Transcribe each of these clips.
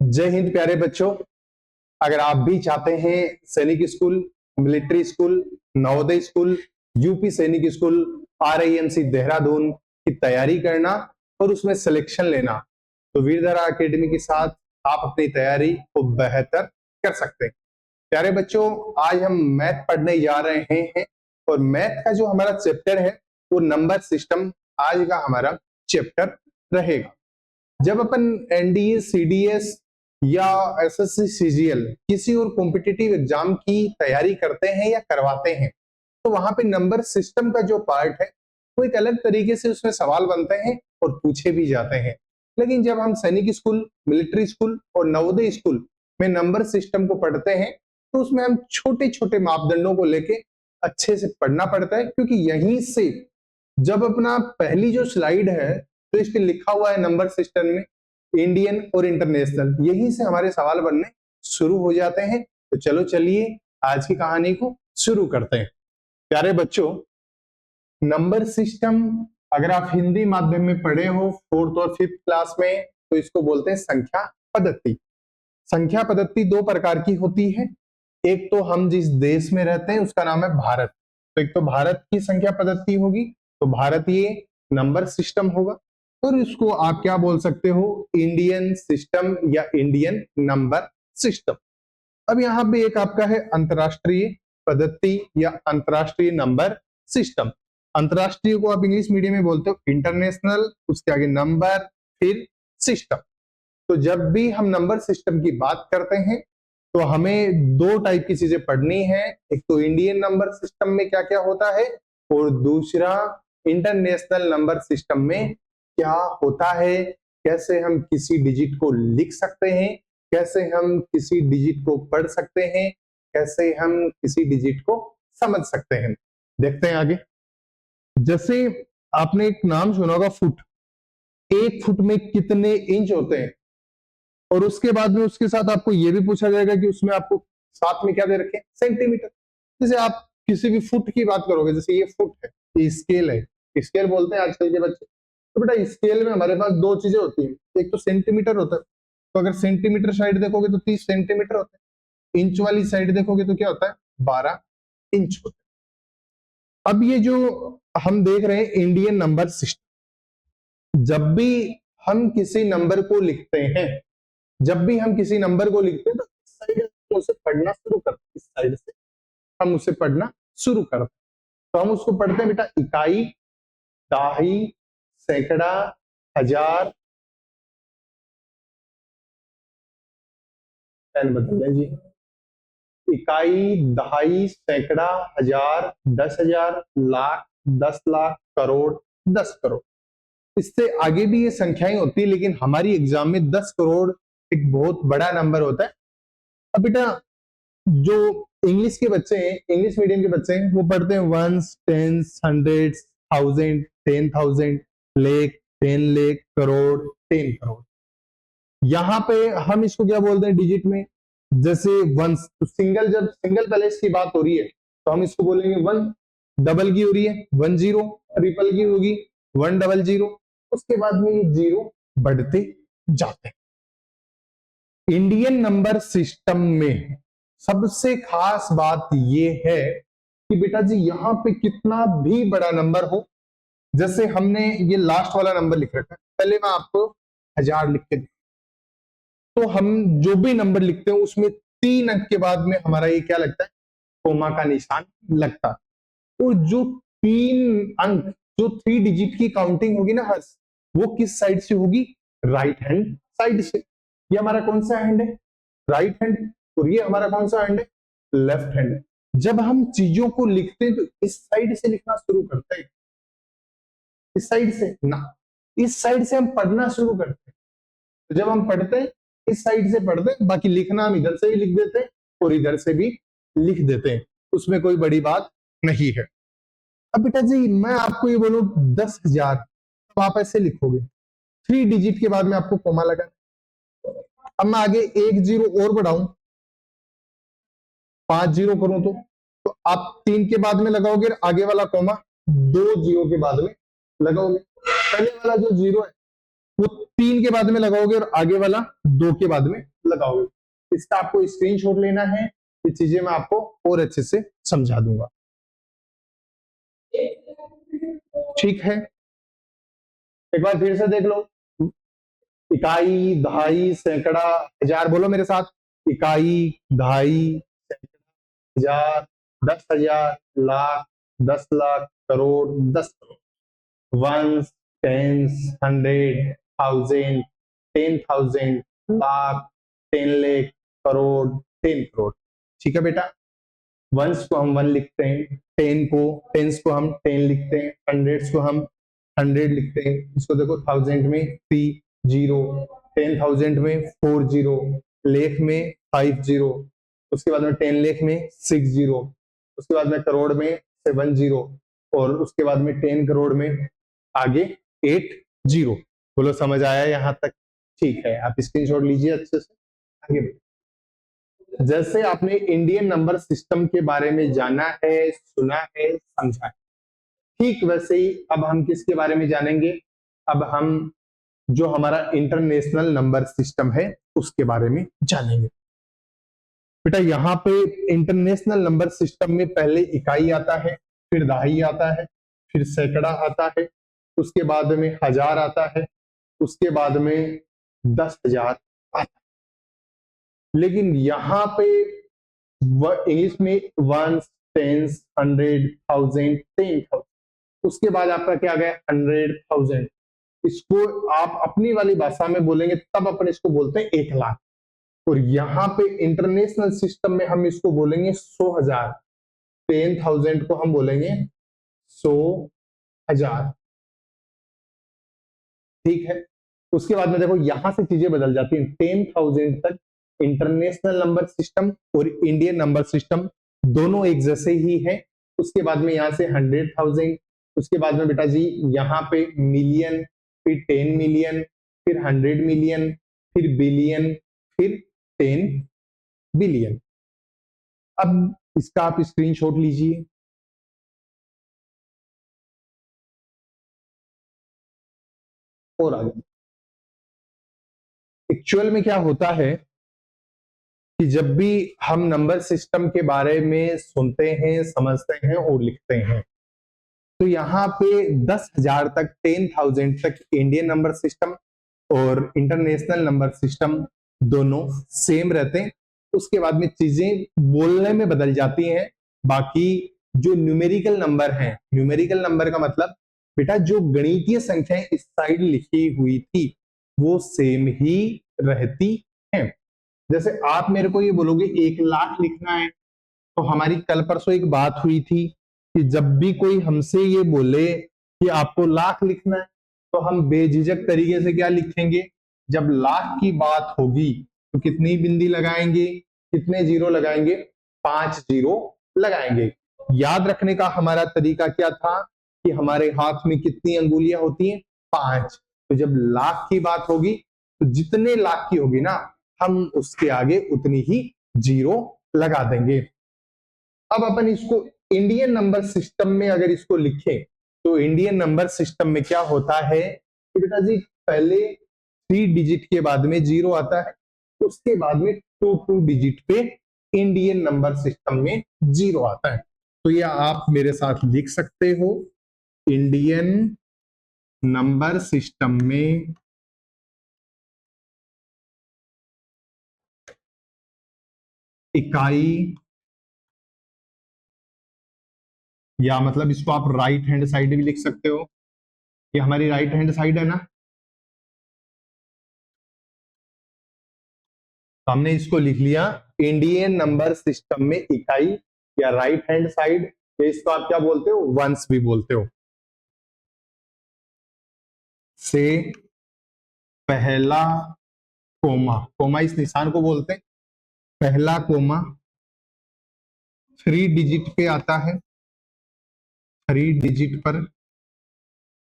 जय हिंद प्यारे बच्चों। अगर आप भी चाहते हैं सैनिक school, military school, Navodaya school, UP सैनिक स्कूल, आरआईएमसी देहरादून की तैयारी करना और उसमें सिलेक्शन लेना, तो वीरधारा एकेडमी के साथ आप अपनी तैयारी को बेहतर कर सकते हैं। प्यारे बच्चों, आज हम मैथ पढ़ने जा रहे हैं और मैथ का जो हमारा चैप्टर है वो नंबर सिस्टम आज का हमारा चैप्टर रहेगा। जब अपन एनडीए, सीडीएस या एसएससी, सीजीएल किसी और कॉम्पिटिटिव एग्जाम की तैयारी करते हैं या करवाते हैं, तो वहां पे नंबर सिस्टम का जो पार्ट है वो एक अलग तरीके से उसमें सवाल बनते हैं और पूछे भी जाते हैं। लेकिन जब हम सैनिक स्कूल, मिलिट्री स्कूल और नवोदय स्कूल में नंबर सिस्टम को पढ़ते हैं तो उसमें हम छोटे छोटे मापदंडों को लेके अच्छे से पढ़ना पड़ता है, क्योंकि यहीं से जब अपना पहली जो स्लाइड है तो इस पे लिखा हुआ है नंबर सिस्टम में इंडियन और इंटरनेशनल, यहीं से हमारे सवाल बनने शुरू हो जाते हैं। तो चलो चलिए आज की कहानी को शुरू करते हैं। प्यारे बच्चों, नंबर सिस्टम अगर आप हिंदी माध्यम में पढ़े हो 4th और 5th क्लास में, तो इसको बोलते हैं संख्या पद्धति। संख्या पद्धति दो प्रकार की होती है। एक तो हम जिस देश में रहते हैं उसका नाम है भारत, तो एक तो भारत की संख्या पद्धति होगी, तो भारतीय नंबर सिस्टम होगा। और इसको आप क्या बोल सकते हो, इंडियन सिस्टम या इंडियन नंबर सिस्टम। अब यहाँ पे एक आपका है अंतरराष्ट्रीय पद्धति या अंतरराष्ट्रीय नंबर सिस्टम। अंतरराष्ट्रीय को आप इंग्लिश मीडियम में बोलते हो इंटरनेशनल, उसके आगे नंबर, फिर सिस्टम। तो जब भी हम नंबर सिस्टम की बात करते हैं तो हमें दो टाइप की चीजें पढ़नी है। एक तो इंडियन नंबर सिस्टम में क्या क्या होता है और दूसरा इंटरनेशनल नंबर सिस्टम में क्या होता है, कैसे हम किसी डिजिट को लिख सकते हैं, कैसे हम किसी डिजिट को पढ़ सकते हैं, कैसे हम किसी डिजिट को समझ सकते हैं। देखते हैं आगे। जैसे आपने एक नाम सुना होगा फुट, एक फुट में कितने इंच होते हैं, और उसके बाद में उसके साथ आपको यह भी पूछा जाएगा कि उसमें आपको साथ में क्या दे रखे, सेंटीमीटर। जैसे आप किसी भी फुट की बात करोगे, जैसे ये फुट है, ये स्केल है, स्केल बोलते हैं आजकल के बच्चे। तो बेटा स्केल में हमारे पास दो चीजें होती हैं, एक तो सेंटीमीटर होता है, तो अगर सेंटीमीटर साइड देखोगे तो 30 सेंटीमीटर होता है, इंच वाली साइड देखोगे तो क्या होता है, 12 इंच होता है। अब ये जो हम देख रहे हैं इंडियन नंबर सिस्टम, जब भी हम किसी नंबर को लिखते हैं, जब भी हम किसी नंबर को लिखते हैं तो इस साइड से उसे पढ़ना शुरू करते हैं, इस साइड से हम उसे पढ़ना शुरू करते हैं। तो हम उसको पढ़ते हैं बेटा इकाई, दहाई, सैकड़ा, हजार, पेन बदल लें जी, इकाई, दहाई, सैकड़ा, हजार, 10,000, लाख, 10 लाख, करोड़, 10 करोड़। इससे आगे भी ये संख्याएं होती है, लेकिन हमारी एग्जाम में 10 करोड़ एक बहुत बड़ा नंबर होता है। अब बेटा जो इंग्लिश के बच्चे हैं, इंग्लिश मीडियम के बच्चे हैं, वो पढ़ते हैं वंस, टेंस, हंड्रेड्स, थाउजेंड, 10,000, लेख, 10 लेख, करोड़, 10 करोड़। यहाँ पे हम इसको क्या बोलते हैं डिजिट में, जैसे वंस, तो सिंगल, जब सिंगल प्लेस की बात हो रही है तो हम इसको बोलेंगे वन, डबल की हो रही है 10, ट्रिपल की होगी 100, उसके बाद में ये जीरो बढ़ते जाते हैं। इंडियन नंबर सिस्टम में सबसे खास बात यह है कि बेटा जी यहाँ पे कितना भी बड़ा नंबर हो, जैसे हमने ये लास्ट वाला नंबर लिख रखा है, पहले मैं आपको 1000 लिख के, तो हम जो भी नंबर लिखते हैं उसमें 3 अंक के बाद में हमारा ये क्या लगता है, कोमा का निशान लगता है। और जो 3 अंक, जो 3 डिजिट की काउंटिंग होगी ना हर्ष, वो किस साइड से होगी, राइट हैंड साइड से। ये हमारा कौन सा हैंड है, राइट हैंड, और ये हमारा कौन सा हैंड है, लेफ्ट हैंड। जब हम चीजों को लिखते हैं तो इस साइड से लिखना शुरू करते हैं, इस साइड से ना, इस साइड से हम पढ़ना शुरू करते हैं। तो जब हम पढ़ते हैं इस साइड से पढ़ते हैं, बाकी लिखना हम इधर से भी लिख देते हैं और इधर से भी लिख देते हैं, उसमें कोई बड़ी बात नहीं है। अब बेटा जी मैं आपको ये बोलूं 10,000, तो आप ऐसे लिखोगे, 3 डिजिट के बाद में आपको कोमा लगा। अब मैं आगे 1 जीरो और बढ़ाऊं, 5 जीरो करूं तो आप 3 के बाद में लगाओगे, आगे वाला कोमा 2 जीरो के बाद में लगाओगे। पहले वाला जो जीरो है वो 3 के बाद में लगाओगे और आगे वाला 2 के बाद में लगाओगे। इसका आपको स्क्रीनशॉट लेना है, ये चीजें मैं आपको और अच्छे से समझा दूंगा। ठीक है, एक बार फिर से देख लो। इकाई, दहाई, सैकड़ा, हजार, बोलो मेरे साथ। इकाई, दहाई, हजार, 10,000, लाख, 10 लाख, करोड़, 10 करोड़। Ones, tens, 100, 1000, 10,000, lakh, 10 lakh, crore, 10 crore. ठीक है बेटा, वंस को हम 1 लिखते हैं, टेंस को हम 10 लिखते हैं, हंड्रेड्स को हम 100 लिखते हैं। इसको देखो, 1000 में 3 0, 10,000 में 4 0, लेख में 5 0, उसके बाद में 10 लाख में 6 0, उसके बाद में करोड़ में 7 0, और उसके बाद में 10 करोड़ में आगे 8 0। बोलो समझ आया यहां तक? ठीक है, आप स्क्रीनशॉट लीजिए अच्छे से, आगे बढ़िए। जैसे आपने इंडियन नंबर सिस्टम के बारे में जाना है, सुना है, समझा है, ठीक वैसे ही अब हम किसके बारे में जानेंगे? अब हम जो हमारा इंटरनेशनल नंबर सिस्टम है उसके बारे में जानेंगे। बेटा यहाँ पे इंटरनेशनल नंबर सिस्टम में पहले इकाई आता है, फिर दहाई आता है, फिर सैकड़ा आता है, उसके बाद में हजार आता है, उसके बाद में 10,000 आता है। लेकिन यहाँ पे इंग्लिश में वंस, टेंस, 100, 1000, 10,000, उसके बाद आपका क्या आ गया? 100,000। इसको आप अपनी वाली भाषा में बोलेंगे तब अपन इसको बोलते हैं 1 लाख। और यहाँ पे इंटरनेशनल सिस्टम में हम इसको बोलेंगे 100,000। 10,000 को हम बोलेंगे 100,000। ठीक है, उसके बाद में देखो यहां से चीजें बदल जाती हैं। 10,000 तक इंटरनेशनल नंबर सिस्टम और इंडियन नंबर सिस्टम दोनों एक जैसे ही है। उसके बाद में यहाँ से 100,000, उसके बाद में बेटा जी यहाँ पे मिलियन, फिर 10 मिलियन, फिर 100 मिलियन, फिर बिलियन, फिर 10 बिलियन। अब इसका आप स्क्रीनशॉट लीजिए। और आगे एक्चुअल में क्या होता है कि जब भी हम नंबर सिस्टम के बारे में सुनते हैं, समझते हैं और लिखते हैं, तो यहाँ पे 10,000 तक, 10,000 तक इंडियन नंबर सिस्टम और इंटरनेशनल नंबर सिस्टम दोनों सेम रहते हैं। उसके बाद में चीजें बोलने में बदल जाती हैं। बाकी जो न्यूमेरिकल नंबर है, न्यूमेरिकल नंबर का मतलब बेटा जो गणितीय संख्याएं इस साइड लिखी हुई थी वो सेम ही रहती हैं। जैसे आप मेरे को ये बोलोगे 1 लाख लिखना है, तो हमारी कल परसों एक बात हुई थी कि जब भी कोई हमसे ये बोले कि आपको लाख लिखना है, तो हम बेझिझक तरीके से क्या लिखेंगे? जब लाख की बात होगी तो कितनी बिंदी लगाएंगे, कितने जीरो लगाएंगे? 5 जीरो लगाएंगे। याद रखने का हमारा तरीका क्या था कि हमारे हाथ में कितनी अंगुलियां होती हैं? 5। तो जब लाख की बात होगी तो जितने लाख की होगी ना, हम उसके आगे उतनी ही जीरो लगा देंगे। अब अपन इसको इंडियन नंबर सिस्टम में अगर इसको लिखें, तो इंडियन नंबर सिस्टम में क्या होता है कि बेटा जी पहले 3 डिजिट के बाद में जीरो आता है, उसके बाद में 2 डिजिट पे इंडियन नंबर सिस्टम में जीरो आता है। तो ये आप मेरे साथ लिख सकते हो, इंडियन नंबर सिस्टम में इकाई, या मतलब इसको आप राइट हैंड साइड भी लिख सकते हो। ये हमारी राइट हैंड साइड है ना, तो हमने इसको लिख लिया इंडियन नंबर सिस्टम में इकाई या राइट हैंड साइड, या इसको आप क्या बोलते हो? वंस भी बोलते हो। से पहला कोमा, कोमा इस निशान को बोलते हैं, पहला कोमा 3 डिजिट पे आता है, 3 डिजिट पर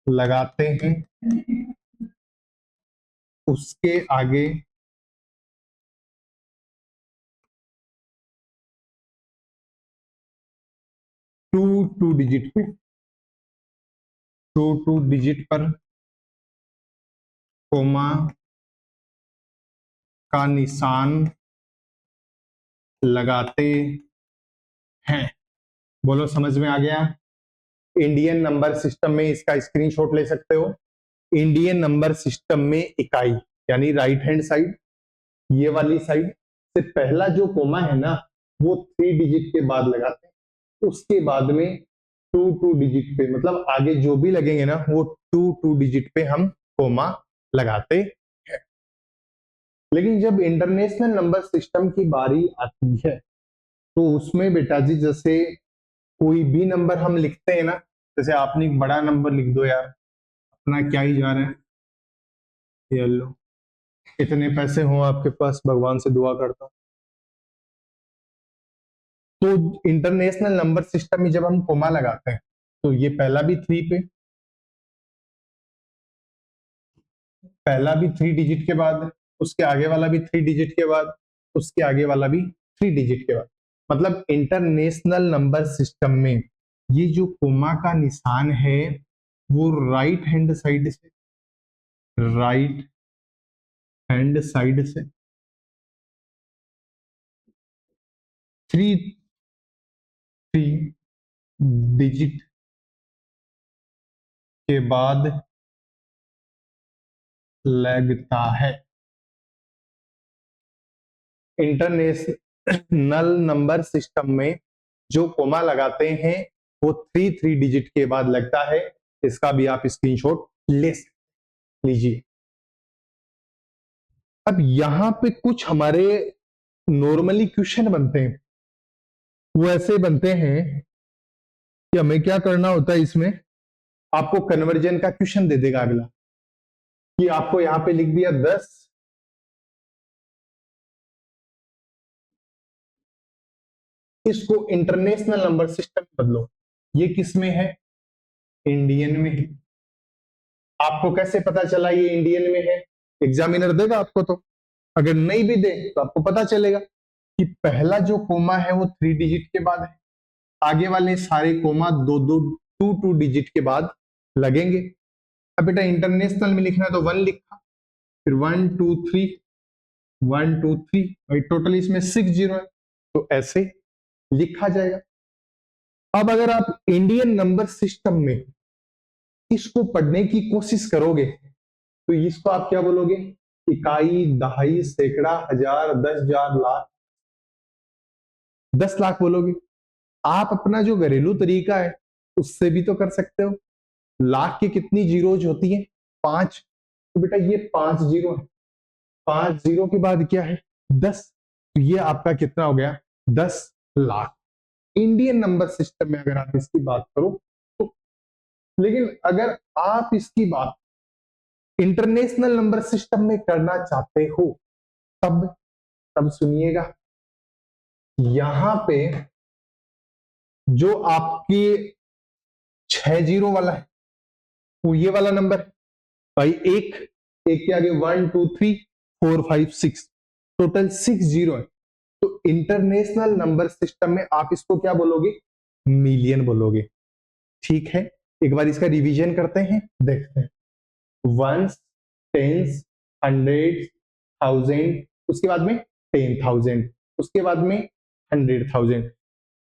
लगाते हैं, उसके आगे 2 डिजिट पे, 2 डिजिट पर कोमा का निशान लगाते हैं। बोलो समझ में आ गया? इंडियन नंबर सिस्टम में इसका स्क्रीनशॉट ले सकते हो। इंडियन नंबर सिस्टम में इकाई यानी राइट हैंड साइड, ये वाली साइड से पहला जो कोमा है ना वो 3 डिजिट के बाद लगाते हैं, उसके बाद में 2 डिजिट पे, मतलब आगे जो भी लगेंगे ना वो 2 डिजिट पे हम कोमा लगाते हैं। लेकिन जब इंटरनेशनल नंबर सिस्टम की बारी आती है तो उसमें बेटा जी जैसे कोई भी नंबर हम लिखते हैं ना, जैसे आपने एक बड़ा नंबर लिख दो यार, अपना क्या ही जा रहा है, ये लो, इतने पैसे हो आपके पास, भगवान से दुआ करता हूँ। तो इंटरनेशनल नंबर सिस्टम में जब हम कोमा लगाते हैं तो ये पहला भी 3 पे, पहला भी 3 डिजिट के बाद, उसके आगे वाला भी 3 डिजिट के बाद, उसके आगे वाला भी 3 डिजिट के बाद। मतलब इंटरनेशनल नंबर सिस्टम में ये जो कोमा का निशान है वो राइट हैंड साइड से, राइट हैंड साइड से 3 डिजिट के बाद लगता है। इंटरनेशनल नंबर सिस्टम में जो कोमा लगाते हैं वो 3 डिजिट के बाद लगता है। इसका भी आप स्क्रीनशॉट ले लीजिए। अब यहां पे कुछ हमारे नॉर्मली क्वेश्चन बनते हैं, वो ऐसे बनते हैं कि हमें क्या करना होता है, इसमें आपको कन्वर्जन का क्वेश्चन दे देगा अगला, कि आपको यहां पे लिख दिया 10, इसको इंटरनेशनल नंबर सिस्टम में बदलो। ये किस में है? इंडियन में है। आपको कैसे पता चला ये इंडियन में है? एग्जामिनर देगा आपको, तो अगर नहीं भी दे तो आपको पता चलेगा कि पहला जो कोमा है वो 3 डिजिट के बाद है, आगे वाले सारे कोमा दो दो 2 डिजिट के बाद लगेंगे। अब बेटा इंटरनेशनल में लिखना है तो 1 लिखा, फिर 1 2 3, 1 2 3, भाई टोटल इसमें 6 जीरो है, तो ऐसे लिखा जाएगा। अब अगर आप इंडियन नंबर सिस्टम में इसको पढ़ने की कोशिश करोगे तो इसको आप क्या बोलोगे? इकाई, दहाई, सैकड़ा, हजार, 10,000, लाख, 10 लाख बोलोगे। आप अपना जो घरेलू तरीका है उससे भी तो कर सकते हो। लाख की कितनी जीरोज होती है? 5, तो बेटा ये 5 जीरो है, 5 जीरो के बाद क्या है? 10, तो ये आपका कितना हो गया? 10 लाख। इंडियन नंबर सिस्टम में अगर आप इसकी बात करो तो, लेकिन अगर आप इसकी बात इंटरनेशनल नंबर सिस्टम में करना चाहते हो तब तब सुनिएगा, यहां पे जो आपकी 6 जीरो वाला है वो ये वाला नंबर है भाई, एक एक के आगे 1 2 3 4 5 6, टोटल 6 जीरो है। तो इंटरनेशनल नंबर सिस्टम में आप इसको क्या बोलोगे? मिलियन बोलोगे। ठीक है, एक बार इसका रिवीजन करते हैं, देखते हैं। वंस, टेंस, हंड्रेड, थाउजेंड, उसके बाद में 10,000, उसके बाद में 100,000,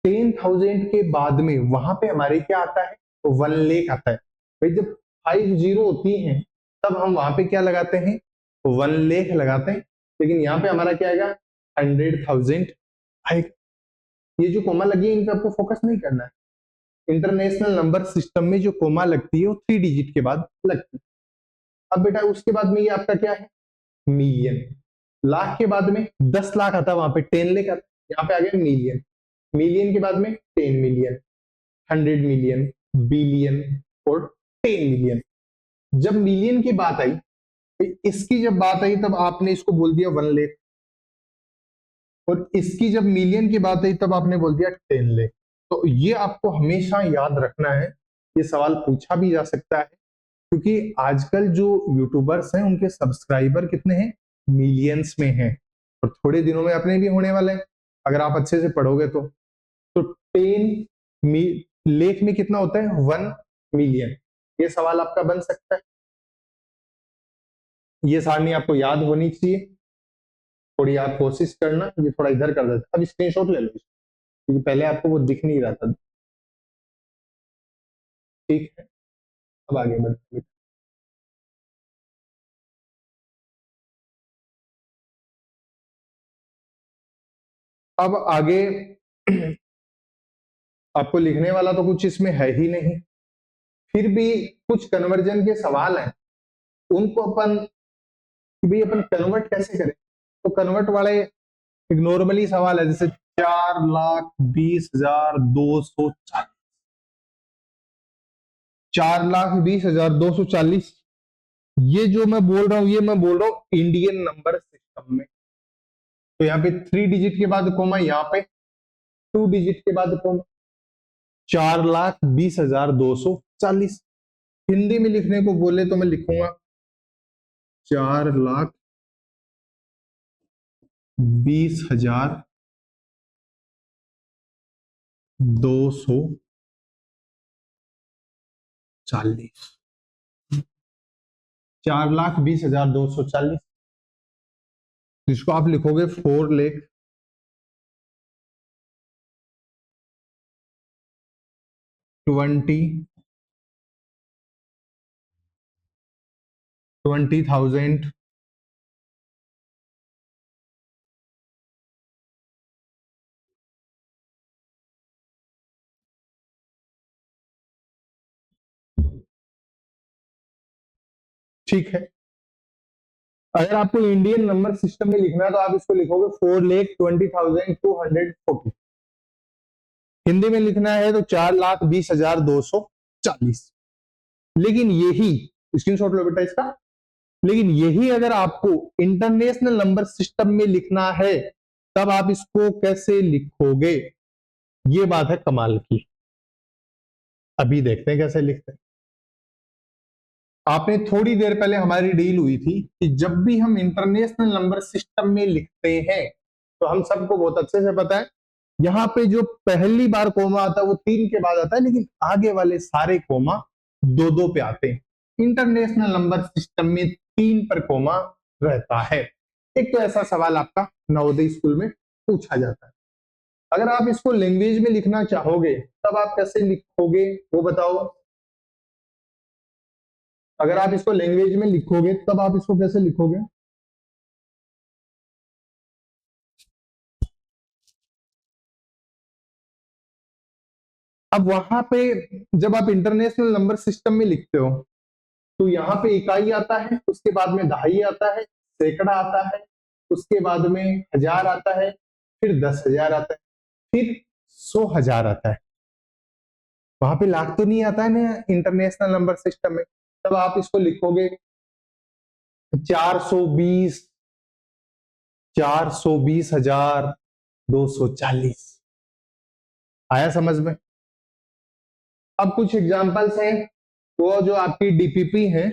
10,000 के बाद में वहां पे हमारे क्या आता है? 1 लाख आता है। भाई जब 5 जीरो होती हैं तब हम वहां पे क्या लगाते हैं? 1 लाख लगाते हैं। लेकिन यहाँ पे हमारा क्या आएगा? 100,000 आएगा। ये जो कोमा लगी है इन पे आपको फोकस नहीं करना है। इंटरनेशनल नंबर सिस्टम में जो कोमा लगती है वो 3 डिजिट के बाद लगती है। अब बेटा उसके बाद में ये आपका क्या है? मिलियन। लाख के बाद में 10 लाख आता है, वहां पे 10 लाख आता है, यहाँ पे आ गया मिलियन। मिलियन के बाद में 10 मिलियन, 100 मिलियन, बिलियन और 10 मिलियन। जब मिलियन की बात आई, इसकी जब बात आई तब आपने इसको बोल दिया 1 लाख, और इसकी जब मिलियन की बात आई तब आपने बोल दिया 10 लाख। तो ये आपको हमेशा याद रखना है, ये सवाल पूछा भी जा सकता है, क्योंकि आजकल जो यूट्यूबर्स हैं उनके सब्सक्राइबर कितने हैं? मिलियंस में हैं, और थोड़े दिनों में अपने भी होने वाले हैं अगर आप अच्छे से पढ़ोगे तो 10 लाख में कितना होता है? 1 मिलियन। ये सवाल आपका बन सकता है। ये सारणी आपको याद होनी चाहिए, थोड़ी आप कोशिश करना। ये थोड़ा इधर कर देता, अब स्क्रीनशॉट ले लो क्योंकि पहले आपको वो दिख नहीं रहा था। ठीक है, अब आगे बढ़ते हैं। अब आगे आपको लिखने वाला तो कुछ इसमें है ही नहीं, फिर भी कुछ कन्वर्जन के सवाल हैं, उनको अपन कि भाई अपन कन्वर्ट कैसे करें। तो कन्वर्ट वाले एक नॉर्मली सवाल है, जैसे 4,20,240, 4,20,240, ये जो मैं बोल रहा हूं, ये मैं बोल रहा हूं इंडियन नंबर सिस्टम में। तो यहाँ पे 3 डिजिट के बाद कोमा, यहाँ पे 2 डिजिट के बाद कोमा, 4,20,240। हिंदी में लिखने को बोले तो मैं लिखूंगा 4,20,240, 4,20,240, जिसको आप लिखोगे 4,20,000 ठीक है। अगर आपको इंडियन नंबर सिस्टम में लिखना है तो आप इसको लिखोगे 4,20,240। हिंदी में लिखना है तो 4,20,240। लेकिन यही, स्क्रीनशॉट लो बेटा इसका, लेकिन यही अगर आपको इंटरनेशनल नंबर सिस्टम में लिखना है तब आप इसको कैसे लिखोगे, ये बात है कमाल की। अभी देखते हैं कैसे लिखते हैं। आपने थोड़ी देर पहले हमारी डील हुई थी कि जब भी हम इंटरनेशनल नंबर सिस्टम में लिखते हैं तो हम सबको बहुत अच्छे से पता है, यहाँ पे जो पहली बार कोमा आता है वो 3 के बाद आता है, लेकिन आगे वाले सारे कोमा 2-2 पे आते हैं। इंटरनेशनल नंबर सिस्टम में 3 पर कोमा रहता है। एक तो ऐसा सवाल आपका नवोदय स्कूल में पूछा जाता है। अगर आप इसको लैंग्वेज में लिखना चाहोगे तब आप कैसे लिखोगे वो बताओ। अगर आप इसको लैंग्वेज में लिखोगे तब आप इसको कैसे लिखोगे। अब वहां पे जब आप इंटरनेशनल नंबर सिस्टम में लिखते हो तो यहाँ पे इकाई आता है, उसके बाद में दहाई आता है, सैकड़ा आता है, उसके बाद में हजार आता है, फिर 10,000 आता है, फिर 100,000 आता है। वहां पे लाख तो नहीं आता है ना इंटरनेशनल नंबर सिस्टम में। तब आप इसको लिखोगे 420, 420,240। आया समझ में। अब कुछ एग्जांपल्स हैं, वो जो आपकी डीपीपी है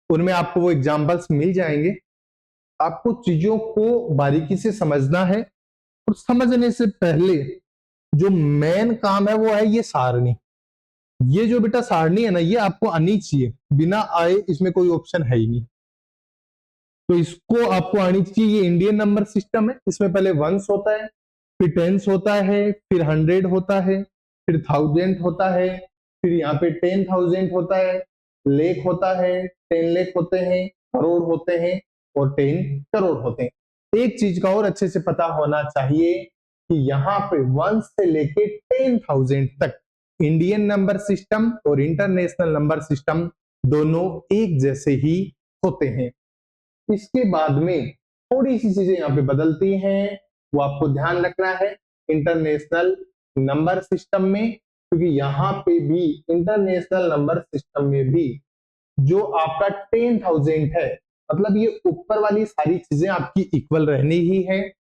उनमें आपको वो एग्जांपल्स मिल जाएंगे। आपको चीजों को बारीकी से समझना है, और समझने से पहले जो मेन काम है वो है ये सारणी। ये जो बेटा सारणी है ना, ये आपको आनी चाहिए, बिना आए इसमें कोई ऑप्शन है ही नहीं। तो इसको आपको आनी चाहिए। ये इंडियन नंबर सिस्टम है, इसमें पहले वंस होता है, फिर टेंस होता है, फिर 100 होता है, फिर 1000 होता है, फिर यहाँ पे 10,000 होता है, लेख होता है, 10 लेख होते हैं, करोड़ होते हैं, और 10 करोड़ होते हैं। एक चीज का और अच्छे से पता होना चाहिए कि यहाँ पे 1 से लेके 10,000 तक इंडियन नंबर सिस्टम और इंटरनेशनल नंबर सिस्टम दोनों एक जैसे ही होते हैं। इसके बाद में थोड़ी सी चीजें यहाँ पे बदलती हैं, वो आपको ध्यान रखना है इंटरनेशनल नंबर सिस्टम में, क्योंकि यहाँ पे भी इंटरनेशनल नंबर सिस्टम में भी जो आपका 10,000 है, मतलब ये ऊपर वाली सारी चीजें आपकी इक्वल रहनी ही है।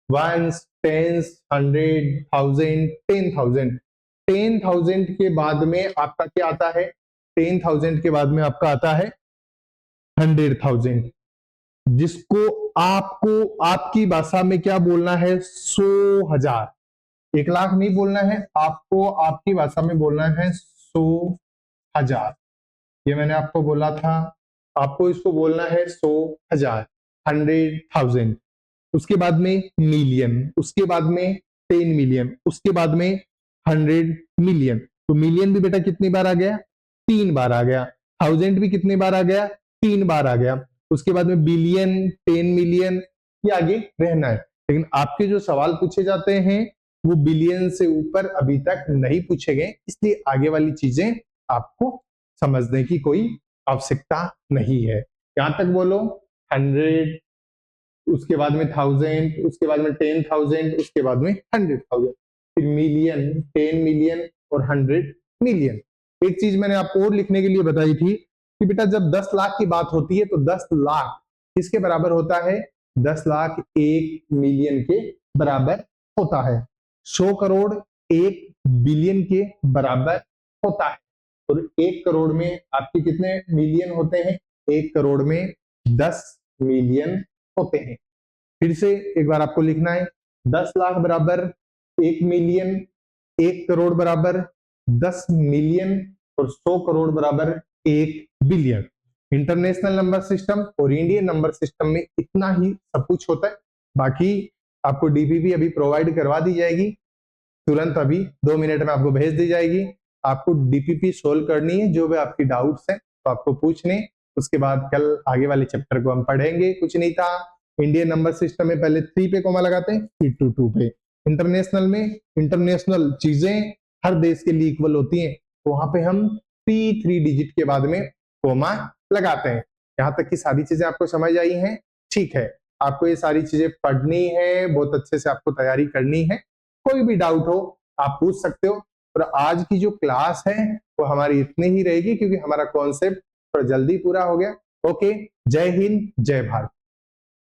Once, tens, 100, 1000, 10,000। 10,000 के बाद में आपका क्या आता है, 10,000 के बाद में आपका आता है 100,000, जिसको आपको आपकी भाषा में क्या बोलना है, 100,000। 1 लाख नहीं बोलना है आपको, आपकी भाषा में बोलना है 100,000। ये मैंने आपको बोला था। आपको इसको बोलना है 100,000, 100,000। उसके बाद में मिलियन, उसके बाद में 10 मिलियन, उसके बाद में 100 मिलियन। तो मिलियन भी बेटा कितनी बार आ गया? 3 बार आ गया। थाउजेंड भी कितनी बार आ गया? 3 बार आ गया। उसके बाद में बिलियन, 10 मिलियन, ये आगे रहना है। लेकिन आपके जो सवाल पूछे जाते हैं वो बिलियन से ऊपर अभी तक नहीं पूछे गए, इसलिए आगे वाली चीजें आपको समझने की कोई आवश्यकता नहीं है। यहां तक बोलो 100, उसके बाद में 1000, उसके बाद में 10,000, उसके बाद में 100,000, फिर मिलियन, 10 मिलियन और 100 मिलियन। एक चीज मैंने आपको और लिखने के लिए बताई थी कि बेटा जब 10 लाख की बात होती है तो 10 लाख किसके बराबर होता है? 10 लाख 1 मिलियन के बराबर होता है। 100 करोड़ 1 बिलियन के बराबर होता है। और 1 करोड़ में आपके कितने मिलियन होते हैं? 1 करोड़ में 10 मिलियन होते हैं। फिर से एक बार आपको लिखना है 10 लाख बराबर 1 मिलियन, 1 करोड़ बराबर 10 मिलियन और 100 करोड़ बराबर 1 बिलियन। इंटरनेशनल नंबर सिस्टम और इंडियन नंबर सिस्टम में इतना ही सब कुछ होता है। बाकी आपको डीपीपी अभी प्रोवाइड करवा दी जाएगी, तुरंत अभी 2 मिनट में आपको भेज दी जाएगी। आपको डीपीपी सोल्व करनी है, जो भी आपकी डाउट्स हैं तो आपको पूछने, उसके बाद कल आगे वाले चैप्टर को हम पढ़ेंगे। कुछ नहीं था, इंडियन नंबर सिस्टम में पहले 3 पे कोमा लगाते हैं, फिर 2 पे। इंटरनेशनल में इंटरनेशनल चीजें हर देश के लिए इक्वल होती हैं, तो वहां पे हम 3 डिजिट के बाद में कोमा लगाते हैं। यहाँ तक की सारी चीजें आपको समझ आई हैं? ठीक है, आपको ये सारी चीजें पढ़नी है, बहुत अच्छे से आपको तैयारी करनी है। कोई भी डाउट हो आप पूछ सकते हो। और आज की जो क्लास है वो हमारी इतनी ही रहेगी, क्योंकि हमारा कॉन्सेप्ट थोड़ा जल्दी पूरा हो गया। ओके, जय हिंद, जय भारत।